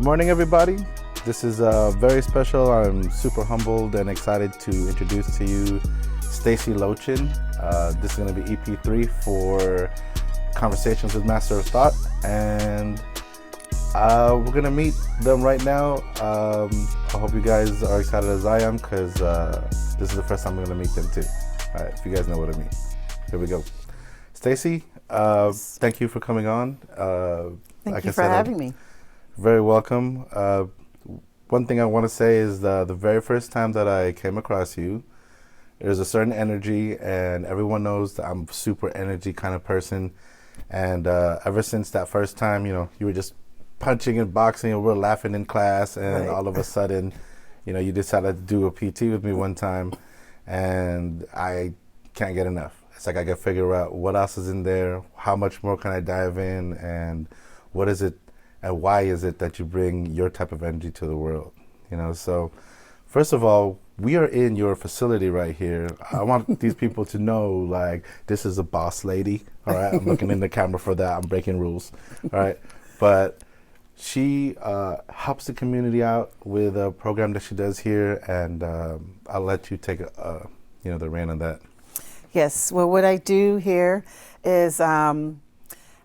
morning, everybody. This is very special. I'm super humbled and excited to introduce to you Stacy Lochin. This is going to be Ep.3 for Conversations with Master of Thought, and we're going to meet them right now. I hope you guys are excited as I am, because this is the first time I'm going to meet them too. All right, if you guys know what I mean. Here we go. Stacy, thank you for coming on. Thank you for having me. Very welcome. One thing I want to say is the very first time that I came across you, there's a certain energy, and everyone knows that I'm a super energy kind of person. And ever since that first time, you were just punching and boxing, and we're laughing in class, and all of a sudden, you decided to do a PT with me one time, and I can't get enough. It's like I gotta figure out what else is in there, how much more can I dive in, and what is it, and why is it that you bring your type of energy to the world? So first of all, we are in your facility right here. I want these people to know, like, this is a boss lady, all right? I'm looking in the camera for that. I'm breaking rules, all right? But she helps the community out with a program that she does here, and I'll let you take the reign on that. Yes, well, what I do here is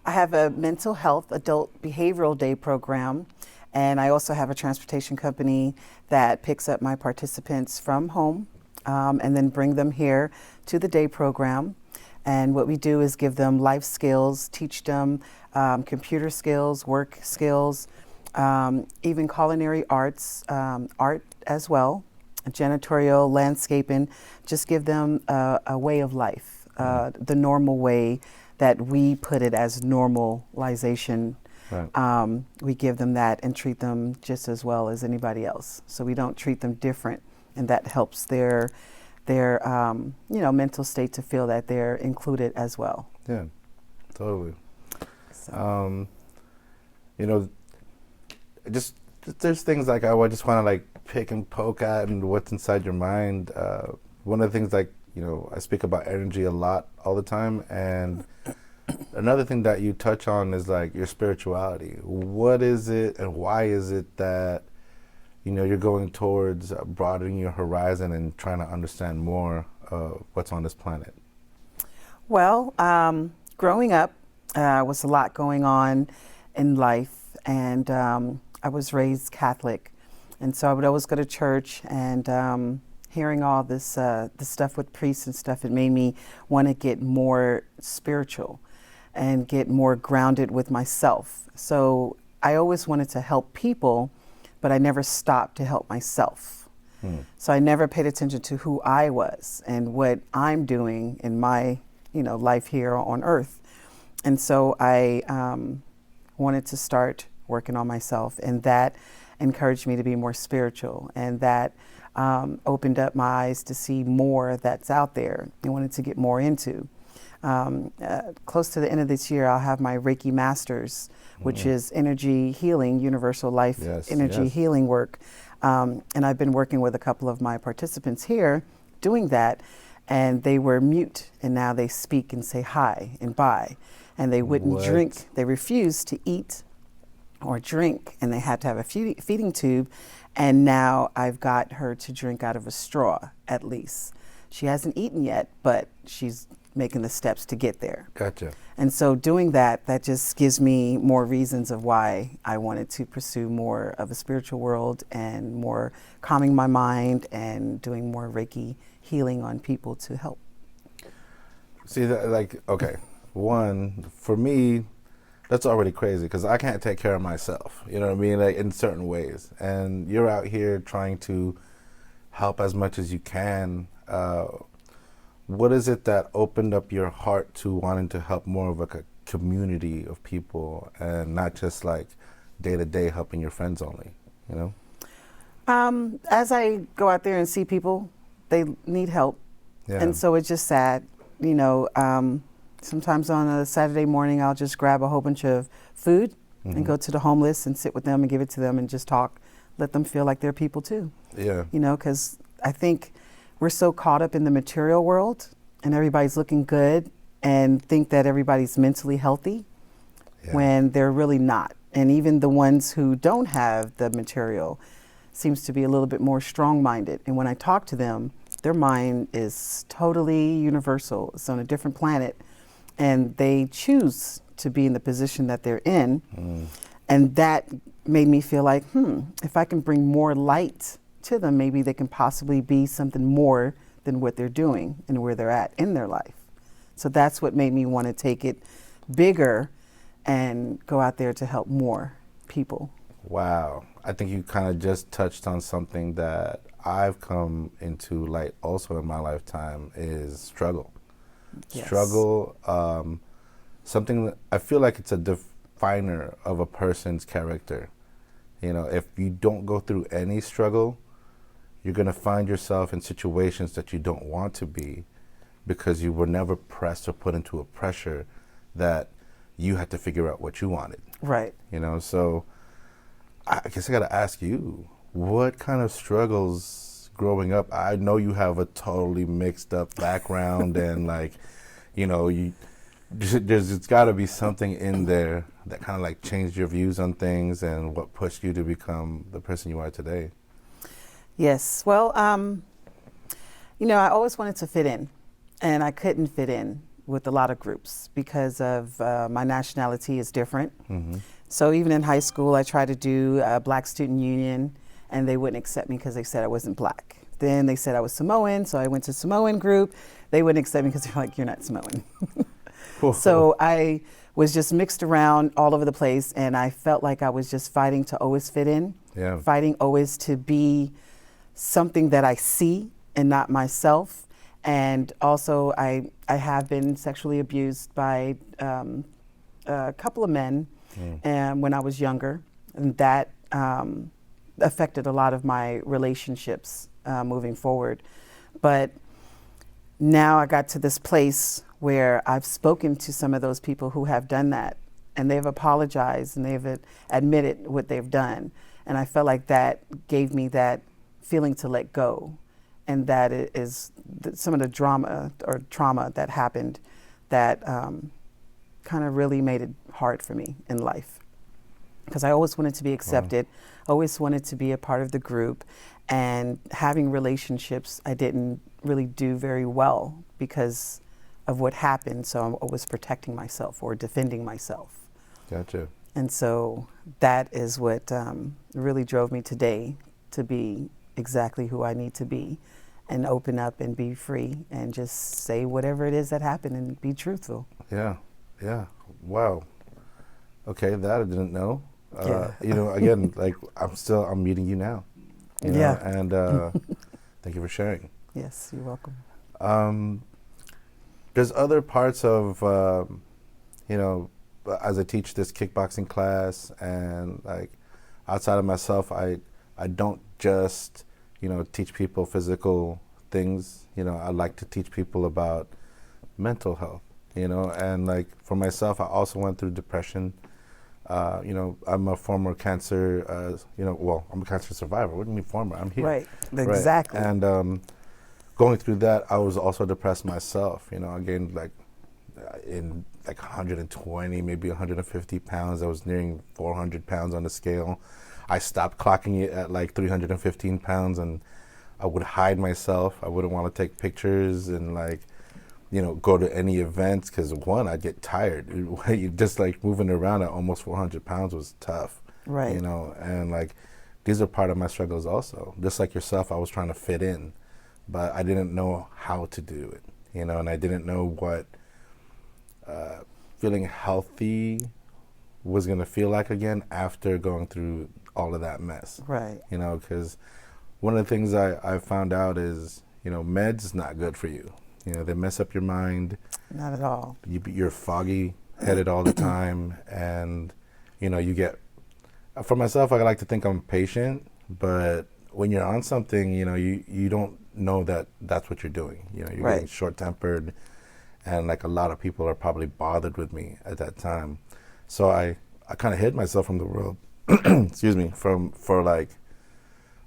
I have a mental health adult behavioral day program, and I also have a transportation company that picks up my participants from home and then bring them here to the day program. And what we do is give them life skills, teach them computer skills, work skills, even culinary arts, art as well, janitorial, landscaping, just give them a way of life, the normal way that we put it as normalization. Right. We give them that and treat them just as well as anybody else. So we don't treat them different, and that helps their mental state to feel that they're included as well. Yeah, totally. So. Just there's things like I just want to like pick and poke at and what's inside your mind. One of the things, like, I speak about energy a lot all the time, and another thing that you touch on is like your spirituality. What is it, and why is it that you're going towards broadening your horizon and trying to understand more of what's on this planet? Well, growing up was a lot going on in life, and I was raised Catholic, and so I would always go to church, and hearing all this stuff with priests and stuff, it made me want to get more spiritual and get more grounded with myself. So I always wanted to help people, but I never stopped to help myself. So I never paid attention to who I was and what I'm doing in my life here on earth. And so I wanted to start working on myself, and that encouraged me to be more spiritual, and that opened up my eyes to see more that's out there and wanted to get more into. Close to the end of this year, I'll have my Reiki Masters, which is energy healing, universal life energy healing work. And I've been working with a couple of my participants here doing that, and they were mute, and now they speak and say hi and bye. And they wouldn't drink. They refused to eat or drink, and they had to have a feeding tube. And now I've got her to drink out of a straw, at least. She hasn't eaten yet, but she's making the steps to get there. Gotcha. And so doing that just gives me more reasons of why I wanted to pursue more of a spiritual world and more calming my mind and doing more Reiki healing on people to help. See, one, for me, that's already crazy, because I can't take care of myself, you know what I mean, like in certain ways. And you're out here trying to help as much as you can. What is it that opened up your heart to wanting to help more of like a community of people, and not just like day-to-day helping your friends only, As I go out there and see people, they need help. Yeah. And so it's just sad, sometimes on a Saturday morning, I'll just grab a whole bunch of food and go to the homeless and sit with them and give it to them and just talk, let them feel like they're people too. Yeah. Because I think we're so caught up in the material world, and everybody's looking good and think that everybody's mentally healthy when they're really not. And even the ones who don't have the material seems to be a little bit more strong-minded. And when I talk to them, their mind is totally universal. It's on a different planet. And they choose to be in the position that they're in. And that made me feel like, if I can bring more light to them, maybe they can possibly be something more than what they're doing and where they're at in their life. So that's what made me want to take it bigger and go out there to help more people. Wow. I think you kind of just touched on something that I've come into light also in my lifetime is struggle. Yes. Struggle, something that I feel like it's a definer of a person's character. You know, if you don't go through any struggle, you're going to find yourself in situations that you don't want to be because you were never pressed or put into a pressure that you had to figure out what you wanted. Right. You know, so I guess I got to ask you, what kind of struggles growing up? I know you have a totally mixed up background and like, you know, there's got to be something in there that kind of like changed your views on things and what pushed you to become the person you are today. Yes. Well, you know, I always wanted to fit in, and I couldn't fit in with a lot of groups because of my nationality is different. So even in high school, I tried to do a Black Student Union, and they wouldn't accept me because they said I wasn't Black. Then they said I was Samoan, so I went to Samoan group. They wouldn't accept me because they're like, you're not Samoan. So I was just mixed around all over the place, and I felt like I was just fighting to always fit in, fighting always to be something that I see and not myself. And also I have been sexually abused by a couple of men when I was younger, and that affected a lot of my relationships moving forward. But now I got to this place where I've spoken to some of those people who have done that, and they've apologized and they've admitted what they've done. And I felt like that gave me that feeling to let go. And that is some of the drama or trauma that happened that kind of really made it hard for me in life. Because I always wanted to be accepted, always wanted to be a part of the group, and having relationships I didn't really do very well because of what happened. So I was protecting myself or defending myself. Gotcha. And so that is what really drove me today to be exactly who I need to be and open up and be free and just say whatever it is that happened and be truthful. Yeah. Wow. Okay, that I didn't know. You know, again, like I'm meeting you now. You know? And thank you for sharing. Yes, you're welcome. There's other parts of, you know, as I teach this kickboxing class and like outside of myself, I don't just, you know, teach people physical things. You know, I like to teach people about mental health, you know, and like for myself, I also went through depression. You know, I'm a former cancer, you know, well, I'm a cancer survivor. What do you mean former? I'm here. Right, exactly. Right. And going through that, I was also depressed myself. You know, I gained like in like 120, maybe 150 pounds. I was nearing 400 pounds on the scale. I stopped clocking it at like 315 pounds, and I would hide myself. I wouldn't want to take pictures and like, you know, go to any events because one, I'd get tired. Just like moving around at almost 400 pounds was tough. Right. You know, and like these are part of my struggles also. Just like yourself, I was trying to fit in, but I didn't know how to do it, you know, and I didn't know what feeling healthy was going to feel like again after going through all of that mess. Right. You know, because one of the things I found out is, you know, meds not good for you. You know, they mess up your mind. Not at all. You're foggy headed all the time, and you know, you get. For myself, I like to think I'm patient, but when you're on something, you know, you don't know that that's what you're doing. You know, you're getting short-tempered, and like a lot of people are probably bothered with me at that time. So I kind of hid myself from the world. Excuse me, for like,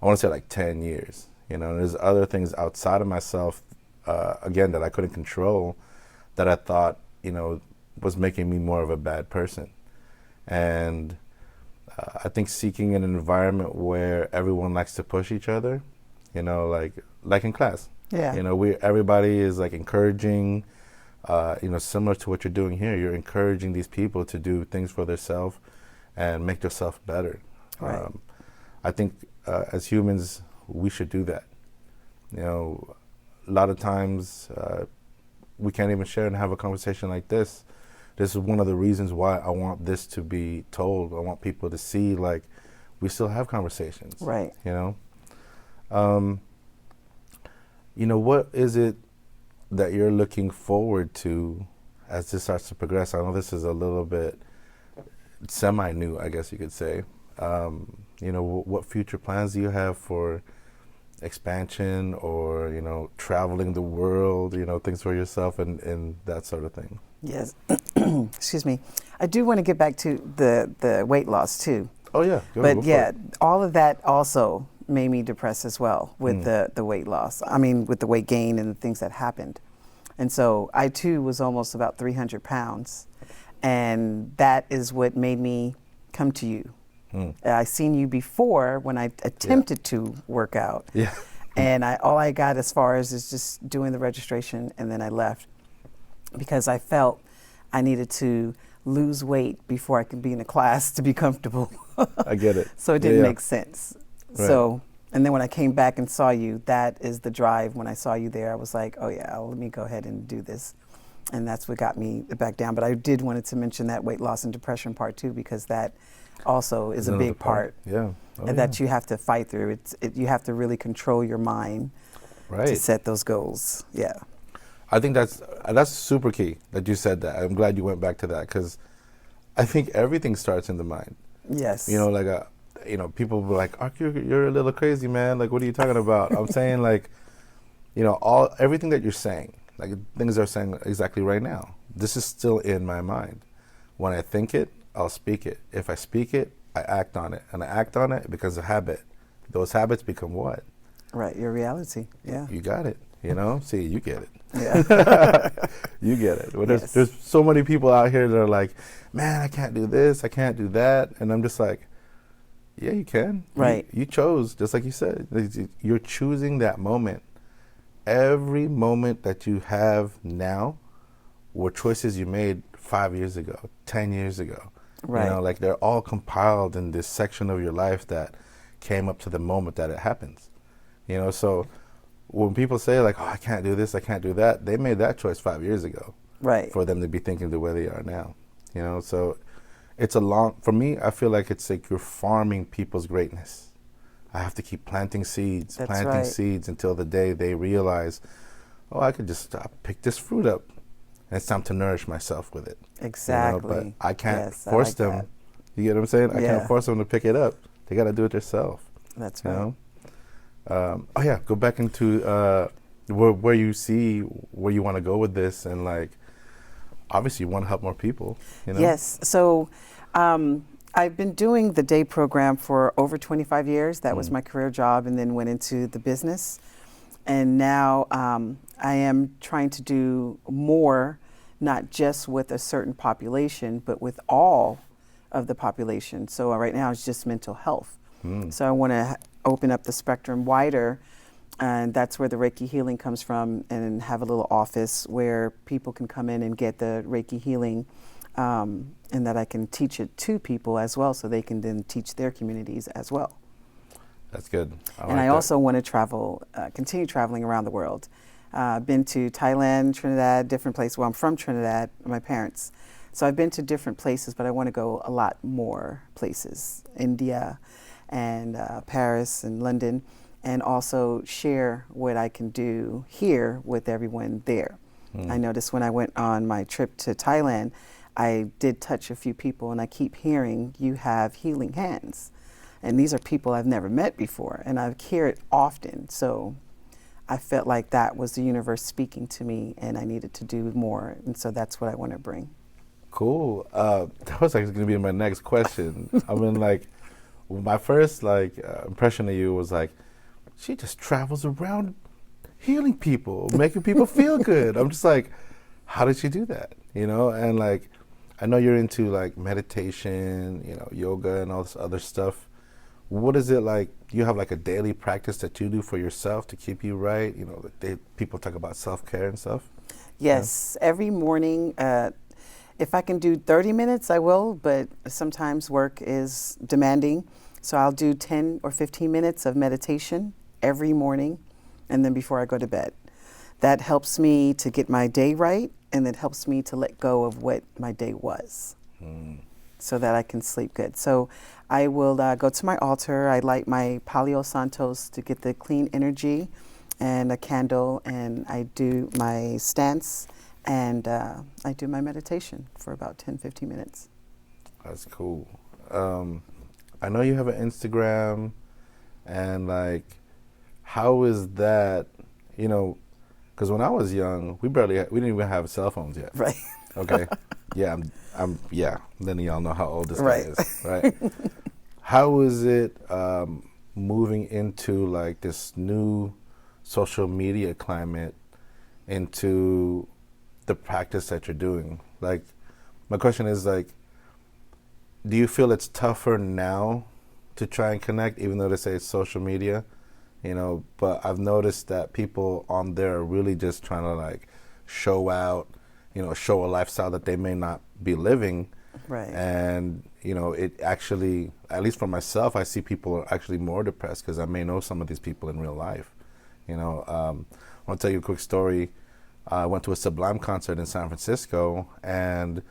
I want to say like 10 years. You know, there's other things outside of myself, again, that I couldn't control, that I thought, you know, was making me more of a bad person. And I think seeking an environment where everyone likes to push each other, like in class. Yeah. Everybody is like encouraging, similar to what you're doing here. You're encouraging these people to do things for themselves and make themselves better. Right. I think as humans, we should do that. A lot of times we can't even share and have a conversation like this. This is one of the reasons why I want this to be told. I want people to see, like, we still have conversations. Right. What is it that you're looking forward to as this starts to progress? I know this is a little bit semi-new, I guess you could say. What future plans do you have for expansion or, traveling the world, things for yourself and that sort of thing? Yes. Excuse me. I do want to get back to the weight loss too. Oh, yeah. But yeah, all of that also made me depressed as well with the weight loss. I mean, with the weight gain and the things that happened. And so I too was almost about 300 pounds. And that is what made me come to you. I seen you before when I attempted to work out. Yeah. And all I got as far as is just doing the registration, and then I left because I felt I needed to lose weight before I could be in a class to be comfortable. I get it. So it didn't make sense. Right. So, and then when I came back and saw you, that is the drive. When I saw you there, I was like, oh yeah, let me go ahead and do this. And that's what got me back down. But I did wanted to mention that weight loss and depression part too, because that also is a big part. Yeah. That you have to fight through. You have to really control your mind to set those goals. Yeah. I think that's super key that you said that. I'm glad you went back to that because I think everything starts in the mind. Yes. People be like, "Ark, you're a little crazy, man. Like, what are you talking about?" I'm saying, like, everything that you're saying, like things are saying exactly right now. This is still in my mind. When I think it, I'll speak it. If I speak it, I act on it. And I act on it because of habit. Those habits become what? Right, your reality. Yeah. You got it. See, you get it. Yeah. You get it. Well, there's so many people out here that are like, man, I can't do this, I can't do that. And I'm just like, yeah, you can. Right. You chose, just like you said. You're choosing that moment. Every moment that you have now were choices you made 5 years ago, 10 years ago. Right. They're all compiled in this section of your life that came up to the moment that it happens. So when people say like, oh, I can't do this, I can't do that, they made that choice 5 years ago. Right. For them to be thinking the way they are now. So it's for me, I feel like it's like you're farming people's greatness. I have to keep planting seeds, seeds until the day they realize, oh, I could just pick this fruit up. And it's time to nourish myself with it. Exactly. But I can't force them. That. You get what I'm saying? I can't force them to pick it up. They got to do it themselves. That's right. Go back into where you see where you want to go with this, and like, obviously you want to help more people. Yes. So I've been doing the day program for over 25 years. That was my career job, and then went into the business. And now I am trying to do more, not just with a certain population, but with all of the population. So right now it's just mental health. So I want to open up the spectrum wider, and that's where the Reiki healing comes from, and have a little office where people can come in and get the Reiki healing, and that I can teach it to people as well, so they can then teach their communities as well. That's good. I also want to travel, continue traveling around the world. Been to Thailand, Trinidad, different places. Well, I'm from Trinidad, my parents. So I've been to different places, but I want to go a lot more places. India and Paris and London, and also share what I can do here with everyone there. I noticed when I went on my trip to Thailand, I did touch a few people, and I keep hearing, you have healing hands. And these are people I've never met before, and I hear it often. So I felt like that was the universe speaking to me, and I needed to do more. And so that's what I want to bring. Cool. That was actually going to be my next question. I mean, like, my first impression of you was like, she just travels around healing people, making people feel good. I'm just like, how did she do that? And like, I know you're into like meditation, yoga and all this other stuff. What is it like? Do you have like a daily practice that you do for yourself to keep you right? People talk about self-care and stuff. Yes, every morning. If I can do 30 minutes, I will, but sometimes work is demanding. So I'll do 10 or 15 minutes of meditation every morning and then before I go to bed. That helps me to get my day right, and it helps me to let go of what my day was so that I can sleep good. So I will go to my altar. I light my Palio Santos to get the clean energy and a candle, and I do my stance, and I do my meditation for about 10, 15 minutes. That's cool. I know you have an Instagram, and like, how is that, because when I was young, we didn't even have cell phones yet. Right. Okay. Yeah, yeah. Then y'all know how old this guy Right. is, right? How is it moving into like this new social media climate into the practice that you're doing? Like, my question is like, do you feel it's tougher now to try and connect, even though they say it's social media? But I've noticed that people on there are really just trying to like show out, show a lifestyle that they may not be living. Right. And, it actually, at least for myself, I see people are actually more depressed because I may know some of these people in real life. I want to tell you a quick story. I went to a Sublime concert in San Francisco and,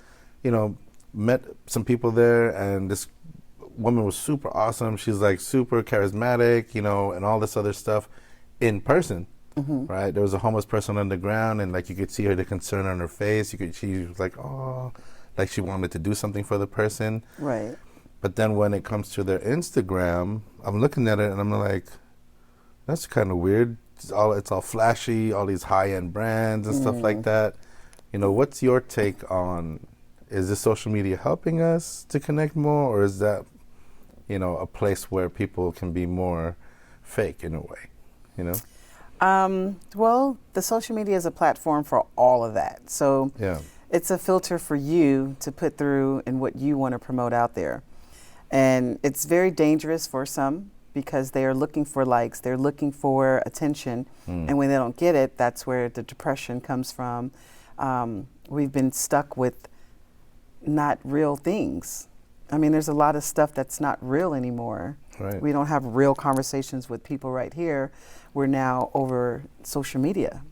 met some people there, and this woman was super awesome. She's like super charismatic, and all this other stuff in person, right? There was a homeless person on the ground, and like you could see the concern on her face. She was like, oh, like she wanted to do something for the person. Right. But then when it comes to their Instagram, I'm looking at it and I'm like, that's kind of weird. It's all flashy, all these high-end brands and stuff like that. What's your take on, is this social media helping us to connect more, or is that, a place where people can be more fake in a way, Well, the social media is a platform for all of that. So Yeah. it's a filter for you to put through and what you want to promote out there. And it's very dangerous for some because they are looking for likes, they're looking for attention. And when they don't get it, that's where the depression comes from. We've been stuck with not real things. I mean, there's a lot of stuff that's not real anymore. Right. We don't have real conversations with people right here. We're now over social media.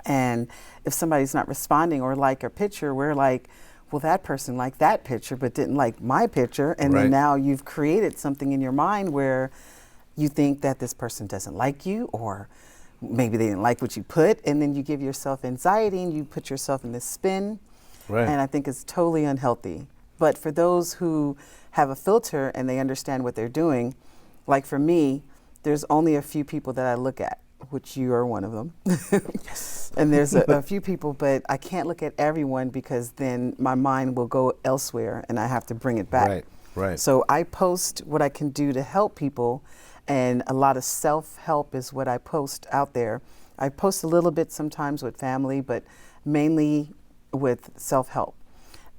And if somebody's not responding or like a picture, we're like, well, that person liked that picture but didn't like my picture. And Right. then now you've created something in your mind where you think that this person doesn't like you, or maybe they didn't like what you put. And then you give yourself anxiety and you put yourself in this spin. Right. And I think it's totally unhealthy. But for those who have a filter and they understand what they're doing, like for me, there's only a few people that I look at, which you are one of them. Yes. And there's a few people, but I can't look at everyone because then my mind will go elsewhere and I have to bring it back. Right. Right. So I post what I can do to help people, and a lot of self-help is what I post out there. I post a little bit sometimes with family, but mainly with self-help.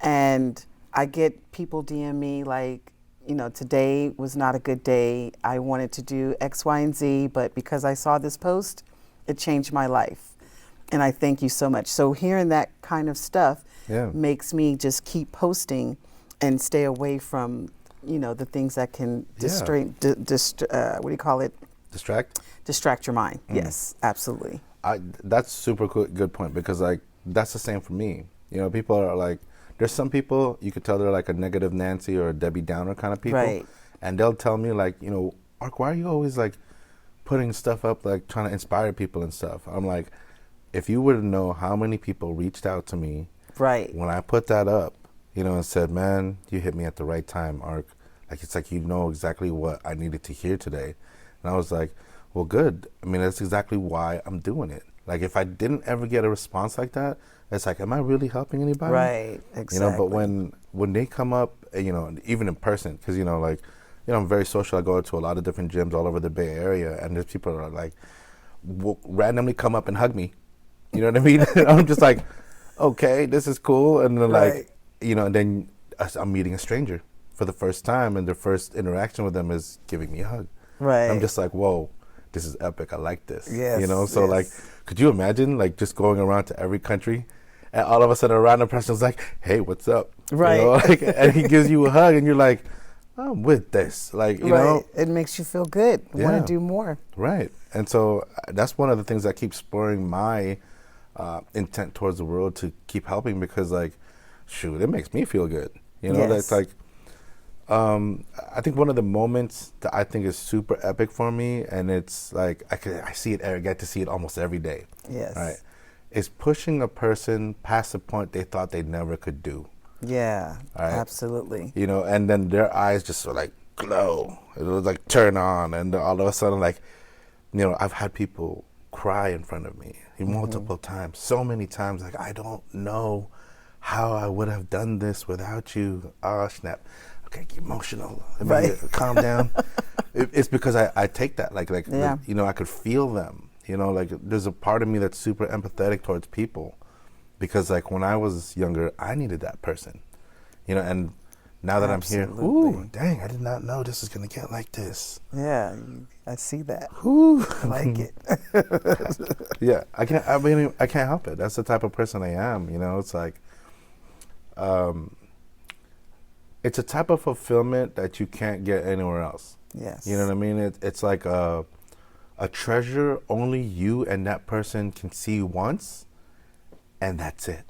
And I get people DM me like, today was not a good day. I wanted to do X, Y, and Z, but because I saw this post, it changed my life. And I thank you so much. So hearing that kind of stuff makes me just keep posting and stay away from, the things that can what do you call it? Distract? Distract your mind. Yes, absolutely. That's super good point, because like that's the same for me. People are like, there's some people you could tell they're like a negative Nancy or a Debbie Downer kind of people, Right. and they'll tell me like, Ark, why are you always like putting stuff up, like trying to inspire people and stuff? I'm like, if you were to know how many people reached out to me Right. when I put that up, and said, man, you hit me at the right time, Ark. Like, it's like, exactly what I needed to hear today. And I was like, well, good. I mean, that's exactly why I'm doing it. Like, if I didn't ever get a response like that, it's like, am I really helping anybody? Right, exactly. But when they come up, even in person, because, I'm very social. I go to a lot of different gyms all over the Bay Area, and there's people that are like, will randomly come up and hug me. You know what I mean? I'm just like, okay, this is cool. And then Right. and then I'm meeting a stranger for the first time, and the first interaction with them is giving me a hug. Right. I'm just like, whoa, this is epic. I like this. Yes. So like, could you imagine like just going around to every country, and all of a sudden a random person's like, hey, what's up? Right. And he gives you a hug, and you're like, I'm with this. Like, you know, it makes you feel good. Want to do more. Right. And so that's one of the things that keeps spurring my intent towards the world to keep helping, because like, shoot, it makes me feel good. That's like, I think one of the moments that I think is super epic for me, and it's like I get to see it almost every day. Yes. Right. Is pushing a person past the point they thought they never could do. Yeah. Right? Absolutely. And then their eyes just sort of like glow. It was like turn on, and all of a sudden, like, I've had people cry in front of me multiple times, so many times. Like, I don't know how I would have done this without you. Oh, snap. Okay, get emotional. Right. Calm down. It's because I take that. Like, I could feel them. Like, there's a part of me that's super empathetic towards people, because like when I was younger, I needed that person. And now that Absolutely. I'm here, ooh, dang, I did not know this was gonna get like this. Yeah, I see that. Ooh. I like it. Yeah, I can't help it. That's the type of person I am. It's like, it's a type of fulfillment that you can't get anywhere else. Yes. You know what I mean? It's like a treasure only you and that person can see once, and that's it.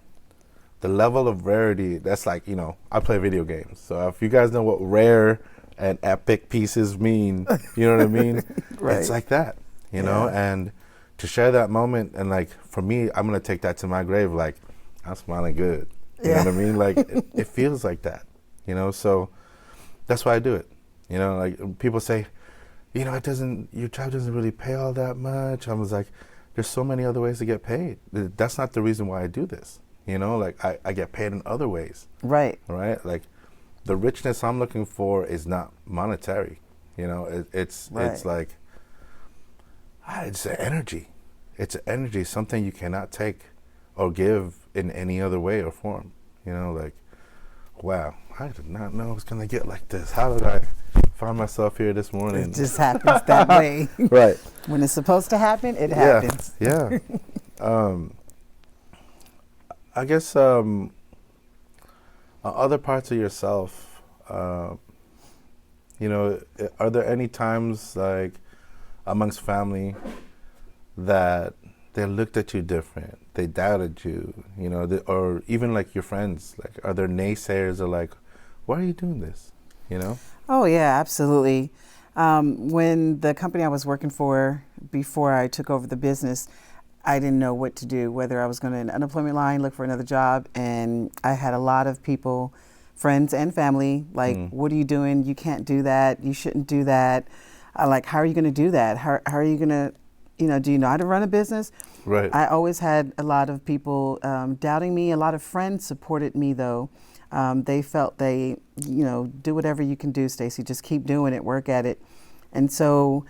The level of rarity, that's like, I play video games. So if you guys know what rare and epic pieces mean, you know what I mean? Right. It's like that, and to share that moment, and like, for me, I'm going to take that to my grave. Like, I'm smiling good. You know what I mean? Like, it feels like that, so that's why I do it. Like, people say, your job doesn't really pay all that much. I was like, there's so many other ways to get paid. That's not the reason why I do this. Like, I get paid in other ways. Right. Right? Like, the richness I'm looking for is not monetary. It's like, it's an energy. It's an energy, something you cannot take or give in any other way or form. Like, wow, I did not know it was going to get like this. How did I find myself here this morning? It just happens that way. Right. When it's supposed to happen, it happens. Yeah. I guess other parts of yourself, are there any times, like, amongst family that they looked at you different, they doubted you, or even like your friends, like, are there naysayers or like, why are you doing this, Oh, yeah, absolutely. When the company I was working for, before I took over the business, I didn't know what to do, whether I was going to an unemployment line, look for another job. And I had a lot of people, friends and family, like, what are you doing? You can't do that. You shouldn't do that. Like, how are you going to do that? How are you going to, do you know how to run a business? Right. I always had a lot of people doubting me. A lot of friends supported me, though. They felt do whatever you can do, Stacy. Just keep doing it, work at it. And so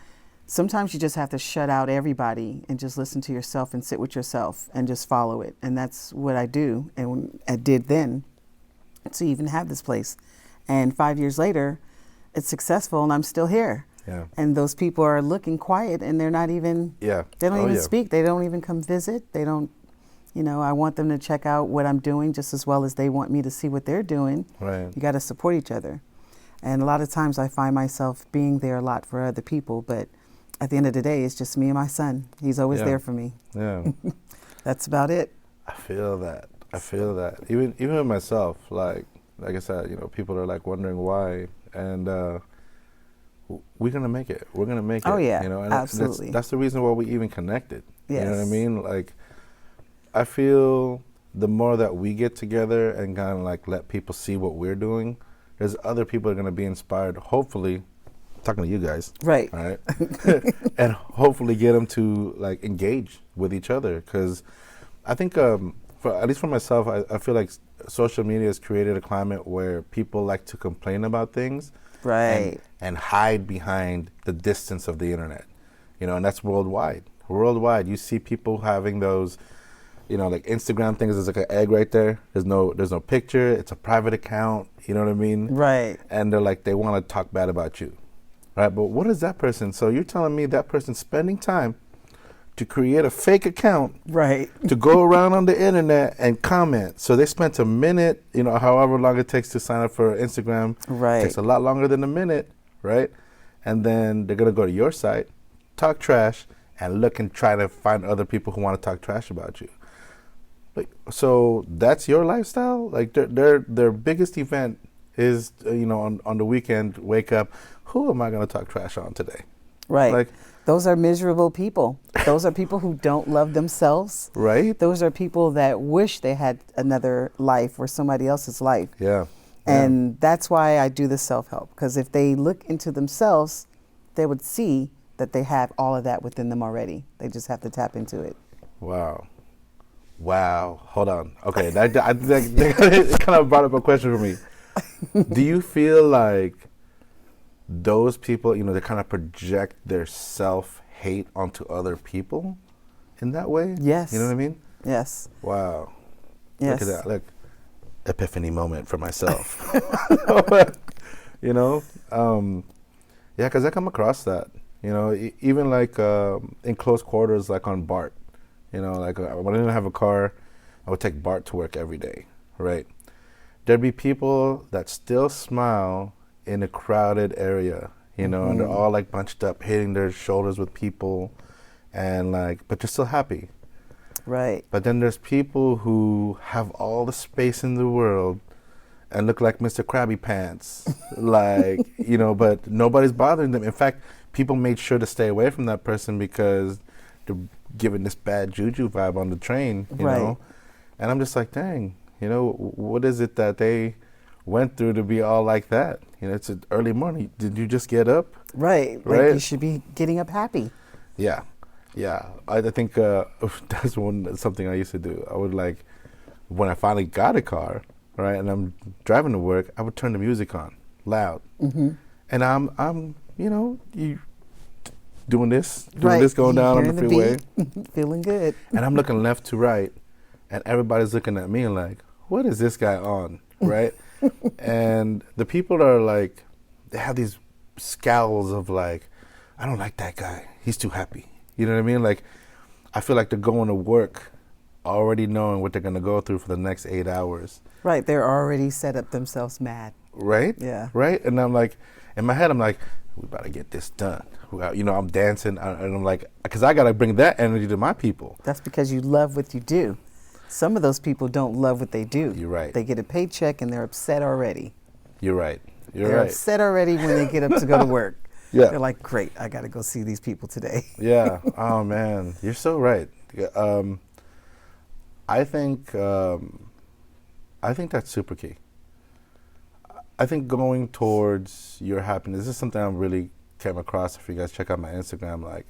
sometimes you just have to shut out everybody and just listen to yourself and sit with yourself and just follow it. And that's what I do, and I did then, to even have this place. And 5 years later, it's successful, and I'm still here. Yeah. And those people are looking quiet, and they're not even, they don't even speak. They don't even come visit. They don't, I want them to check out what I'm doing just as well as they want me to see what they're doing. Right. You got to support each other. And a lot of times I find myself being there a lot for other people, but at the end of the day, it's just me and my son. He's always there for me. Yeah. That's about it. I feel that. Even with myself, like I said, people are like wondering why, and we're gonna make it. We're gonna make it. Oh yeah, and absolutely. That's the reason why we even connected. Yes. You know what I mean? Like, I feel the more that we get together and kind of like let people see what we're doing, there's other people that are gonna be inspired. Hopefully, talking to you guys, right? All right, and hopefully get them to like engage with each other, because I think, at least for myself, I feel like social media has created a climate where people like to complain about things, right, and hide behind the distance of the internet, and that's worldwide. Worldwide, you see people having those you know, like Instagram things is like an egg right there. There's no picture. It's a private account. You know what I mean? Right. And they're like, they want to talk bad about you, right? But what is that person? So you're telling me that person's spending time to create a fake account Right. to go around on the internet and comment. So they spent a minute, you know, however long it takes to sign up for Instagram. Right. It takes a lot longer than a minute, right? And then they're going to go to your site, talk trash, and look and try to find other people who want to talk trash about you. Like, so that's your lifestyle? Like their biggest event is, you know, on the weekend, wake up, who am I going to talk trash on today? Right. Like, those are miserable people. Those are people who don't love themselves. right? Those are people that wish they had another life or somebody else's life. Yeah. And that's why I do the self-help. Because if they look into themselves, they would see that they have all of that within them already. They just have to tap into it. Wow. Hold on. Okay, it kind of brought up a question for me. Do you feel like those people, you know, they kind of project their self-hate onto other people in that way? Yes. You know what I mean? Yes. Wow. Yes. Look at that. Look, epiphany moment for myself. You know? Yeah, because I come across that. You know, even like in close quarters, like on BART. You know, like when I didn't have a car, I would take BART to work every day, right? There'd be people that still smile in a crowded area, you know, and they're all like bunched up, hitting their shoulders with people, and like, but they're still happy. Right. But then there's people who have all the space in the world and look like Mr. Krabby Pants, like, you know, but nobody's bothering them. In fact, people made sure to stay away from that person because they're giving this bad juju vibe on the train, you Right. know? And I'm just like, dang, you know, what is it that they went through to be all like that? You know, it's an early morning. Did you just get up? Right. Right. Like you should be getting up happy. Yeah. Yeah. I think that's something I used to do. I would like, when I finally got a car, right, and I'm driving to work, I would turn the music on loud. Mm-hmm. And I'm, you know, doing this going down on the freeway. Feeling good. And I'm looking left to right, and everybody's looking at me and like, what is this guy on, right? And the people are like, they have these scowls of like, I don't like that guy. He's too happy. You know what I mean? Like, I feel like they're going to work already knowing what they're going to go through for the next 8 hours. Right. They're already set up themselves mad. Right? Yeah. Right? And I'm like, in my head, I'm like, we about to get this done. You know, I'm dancing, and I'm like, because I got to bring that energy to my people. That's because you love what you do. Some of those people don't love what they do. You're right. They get a paycheck and they're upset already. You're right. They're upset already when they get up to go to work. Yeah. They're like, great, I got to go see these people today. Yeah. Oh, man. You're so right. I think that's super key. I think going towards your happiness, this is something I really came across. If you guys check out my Instagram, like,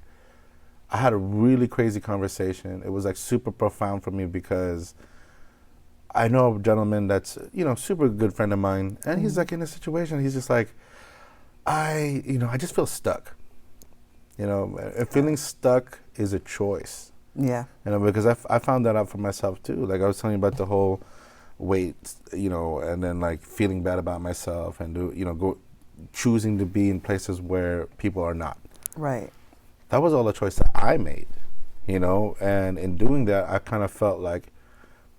I had a really crazy conversation. It was like super profound for me because I know a gentleman that's, you know, super good friend of mine, and he's like in a situation, he's just like, I just feel stuck. You know, and feeling stuck is a choice. Yeah. You know, because I found that out for myself too. Like I was telling you about the whole weight, you know, and then like feeling bad about myself and choosing to be in places where people are not. Right. That was all a choice that I made, you know, and in doing that, I kind of felt like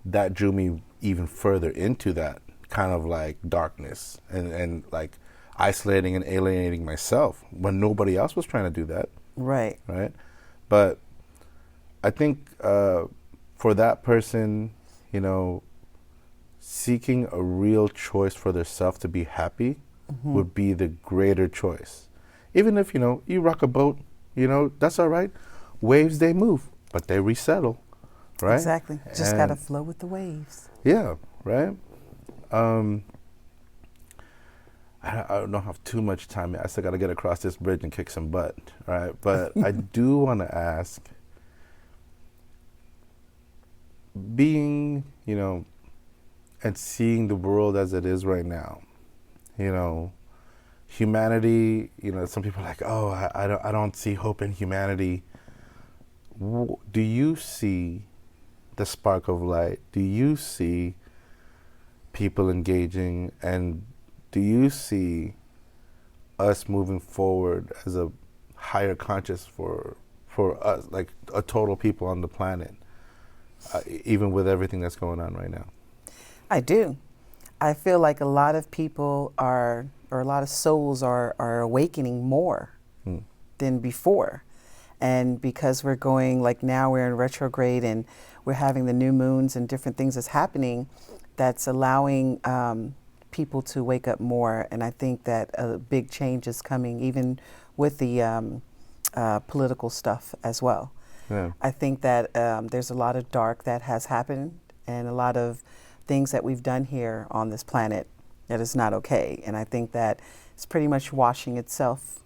that drew me even further into that kind of like darkness and like isolating and alienating myself when nobody else was trying to do that. Right. Right. But I think for that person, you know, seeking a real choice for their self to be happy would be the greater choice. Even if, you know, you rock a boat, you know, that's all right. Waves, they move, but they resettle, right? Exactly. Just got to flow with the waves. Yeah, right? I don't have too much time. I still got to get across this bridge and kick some butt, right? But I do want to ask, being, you know, and seeing the world as it is right now, you know, humanity, you know, some people are like, oh, I don't see hope in humanity. Do you see the spark of light, do you see people engaging, and do you see us moving forward as a higher conscious for us, like a total people on the planet, even with everything that's going on right now? I do. I feel like a lot of people are, or a lot of souls are awakening more than before. And because we're going, like now we're in retrograde and we're having the new moons and different things that's happening, that's allowing people to wake up more. And I think that a big change is coming, even with the political stuff as well. Yeah. I think that there's a lot of dark that has happened and a lot of things that we've done here on this planet that is not okay. And I think that it's pretty much washing itself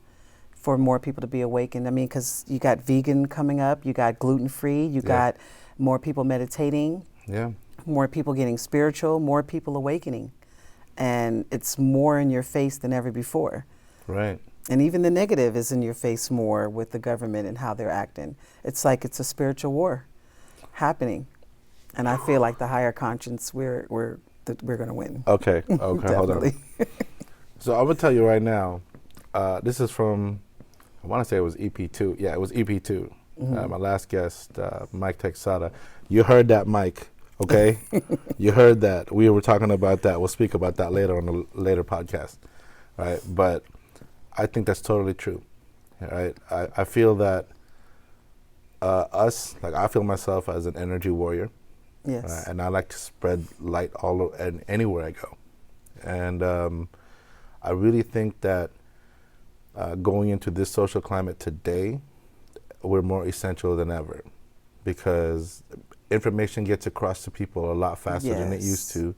for more people to be awakened. I mean, because you got vegan coming up, you got gluten-free, you got more people meditating, more people getting spiritual, more people awakening. And it's more in your face than ever before. Right. And even the negative is in your face more with the government and how they're acting. It's like it's a spiritual war happening. And I feel like the higher conscience, we're going to win. Okay, hold on. So I'm going to tell you right now, this is from, I want to say it was Ep.2. Yeah, it was Ep.2. My last guest, Mike Texada. You heard that, Mike, okay? You heard that. We were talking about that. We'll speak about that later on a later podcast, right? But I think that's totally true, right? I feel that I feel myself as an energy warrior. Yes. And I like to spread light and anywhere I go. And I really think that going into this social climate today, we're more essential than ever, because information gets across to people a lot faster than it used to.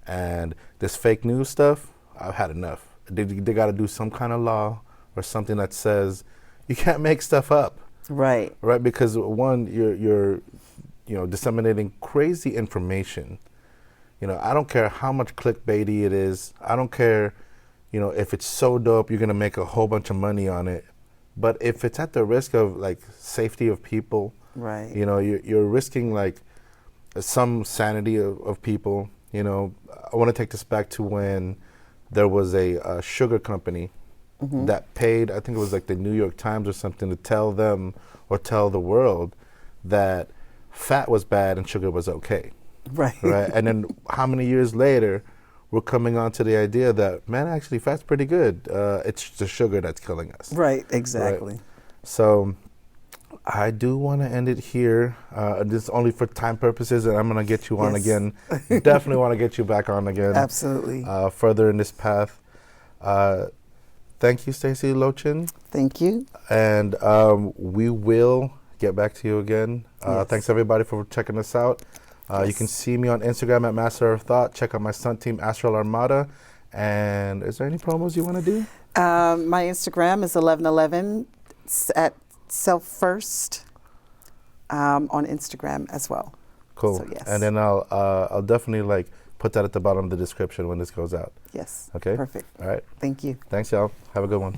And this fake news stuff, I've had enough. They got to do some kind of law or something that says you can't make stuff up. Right. Right, because one, you're disseminating crazy information. I don't care how much clickbaity it is. I don't care, if it's so dope, you're going to make a whole bunch of money on it. But if it's at the risk of, like, safety of people, right? You're risking, like, some sanity of people. I want to take this back to when there was a sugar company that paid, I think it was like the New York Times or something, to tell them or tell the world that fat was bad and sugar was okay. Right. And then how many years later, we're coming on to the idea that, man, actually fat's pretty good. It's the sugar that's killing us. Right, exactly. Right? So I do want to end it here. This is only for time purposes, and I'm going to get you on again. Definitely want to get you back on again. Absolutely. Further in this path. Thank you, Stacy Lochin. Thank you. And we will get back to you again. Thanks, everybody, for checking us out. You can see me on Instagram at Master of Thought. Check out my stunt team, Astral Armada. And is there any promos you want to do? My Instagram is 1111 at Self First on Instagram as well. Cool. So, yes. And then I'll definitely put that at the bottom of the description when this goes out. Yes. Okay. Perfect. All right. Thank you. Thanks, y'all. Have a good one.